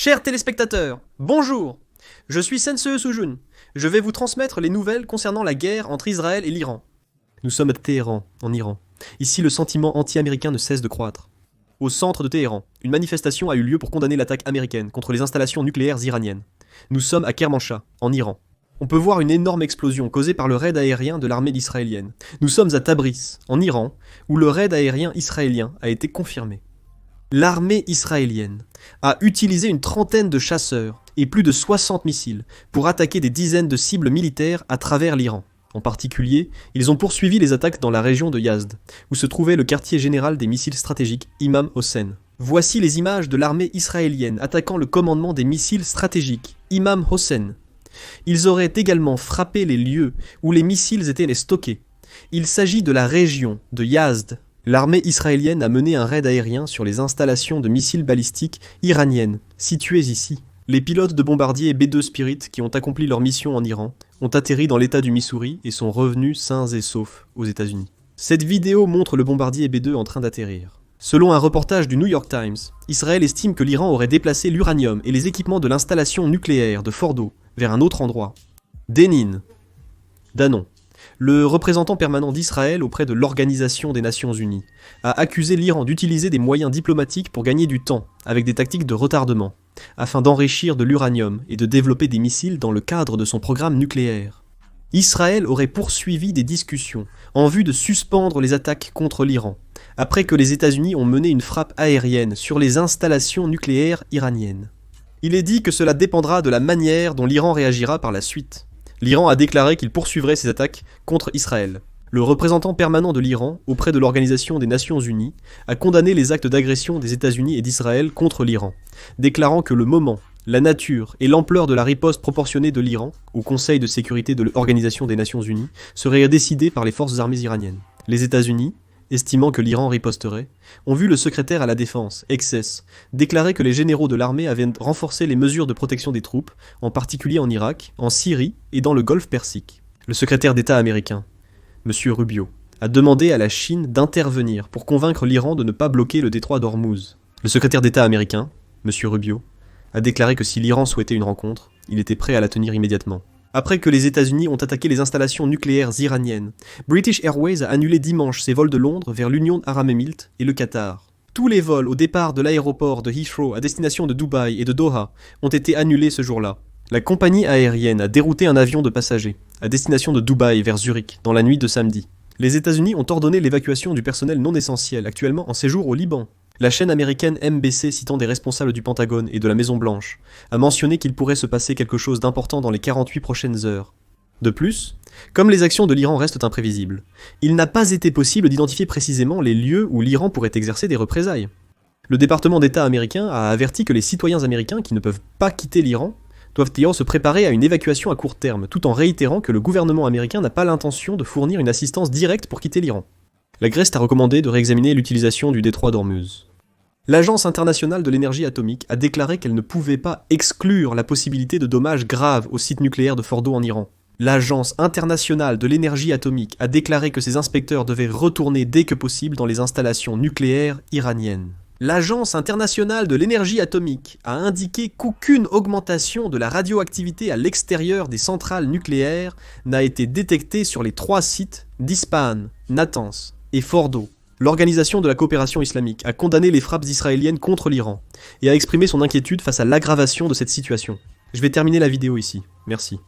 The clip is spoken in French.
Chers téléspectateurs, bonjour. Je suis Sensei Sujun. Je vais vous transmettre les nouvelles concernant la guerre entre Israël et l'Iran. Nous sommes à Téhéran, en Iran. Ici, le sentiment anti-américain ne cesse de croître. Au centre de Téhéran, une manifestation a eu lieu pour condamner l'attaque américaine contre les installations nucléaires iraniennes. Nous sommes à Kermanshah, en Iran. On peut voir une énorme explosion causée par le raid aérien de l'armée israélienne. Nous sommes à Tabriz, en Iran, où le raid aérien israélien a été confirmé. L'armée israélienne a utilisé une trentaine de chasseurs et plus de 60 missiles pour attaquer des dizaines de cibles militaires à travers l'Iran. En particulier, ils ont poursuivi les attaques dans la région de Yazd, où se trouvait le quartier général des missiles stratégiques Imam Hossein. Voici les images de l'armée israélienne attaquant le commandement des missiles stratégiques Imam Hossein. Ils auraient également frappé les lieux où les missiles étaient stockés. Il s'agit de la région de Yazd. L'armée israélienne a mené un raid aérien sur les installations de missiles balistiques iraniennes, situées ici. Les pilotes de bombardiers B-2 Spirit qui ont accompli leur mission en Iran ont atterri dans l'état du Missouri et sont revenus sains et saufs aux États-Unis. Cette vidéo montre le bombardier B-2 en train d'atterrir. Selon un reportage du New York Times, Israël estime que l'Iran aurait déplacé l'uranium et les équipements de l'installation nucléaire de Fordo vers un autre endroit. Danon, le représentant permanent d'Israël auprès de l'Organisation des Nations Unies, a accusé l'Iran d'utiliser des moyens diplomatiques pour gagner du temps, avec des tactiques de retardement, afin d'enrichir de l'uranium et de développer des missiles dans le cadre de son programme nucléaire. Israël aurait poursuivi des discussions en vue de suspendre les attaques contre l'Iran, après que les États-Unis ont mené une frappe aérienne sur les installations nucléaires iraniennes. Il est dit que cela dépendra de la manière dont l'Iran réagira par la suite. L'Iran a déclaré qu'il poursuivrait ses attaques contre Israël. Le représentant permanent de l'Iran auprès de l'Organisation des Nations Unies a condamné les actes d'agression des États-Unis et d'Israël contre l'Iran, déclarant que le moment, la nature et l'ampleur de la riposte proportionnée de l'Iran au Conseil de sécurité de l'Organisation des Nations Unies seraient décidés par les forces armées iraniennes. Les États-Unis, estimant que l'Iran riposterait, ont vu le secrétaire à la défense, Excess, déclarer que les généraux de l'armée avaient renforcé les mesures de protection des troupes, en particulier en Irak, en Syrie et dans le Golfe Persique. Le secrétaire d'État américain, M. Rubio, a demandé à la Chine d'intervenir pour convaincre l'Iran de ne pas bloquer le détroit d'Ormuz. Le secrétaire d'État américain, M. Rubio, a déclaré que si l'Iran souhaitait une rencontre, il était prêt à la tenir immédiatement. Après que les États-Unis ont attaqué les installations nucléaires iraniennes, British Airways a annulé dimanche ses vols de Londres vers l'Union Arab Emirates et le Qatar. Tous les vols au départ de l'aéroport de Heathrow à destination de Dubaï et de Doha ont été annulés ce jour-là. La compagnie aérienne a dérouté un avion de passagers à destination de Dubaï vers Zurich dans la nuit de samedi. Les États-Unis ont ordonné l'évacuation du personnel non essentiel actuellement en séjour au Liban. La chaîne américaine MBC, citant des responsables du Pentagone et de la Maison-Blanche, a mentionné qu'il pourrait se passer quelque chose d'important dans les 48 prochaines heures. De plus, comme les actions de l'Iran restent imprévisibles, il n'a pas été possible d'identifier précisément les lieux où l'Iran pourrait exercer des représailles. Le département d'État américain a averti que les citoyens américains qui ne peuvent pas quitter l'Iran doivent d'ailleurs se préparer à une évacuation à court terme, tout en réitérant que le gouvernement américain n'a pas l'intention de fournir une assistance directe pour quitter l'Iran. La Grèce a recommandé de réexaminer l'utilisation du détroit d'Ormuz. L'Agence internationale de l'énergie atomique a déclaré qu'elle ne pouvait pas exclure la possibilité de dommages graves au site nucléaire de Fordo en Iran. L'Agence internationale de l'énergie atomique a déclaré que ses inspecteurs devaient retourner dès que possible dans les installations nucléaires iraniennes. L'Agence internationale de l'énergie atomique a indiqué qu'aucune augmentation de la radioactivité à l'extérieur des centrales nucléaires n'a été détectée sur les 3 sites d'Ispahan, Natanz et Fordo. L'Organisation de la coopération islamique a condamné les frappes israéliennes contre l'Iran et a exprimé son inquiétude face à l'aggravation de cette situation. Je vais terminer la vidéo ici. Merci.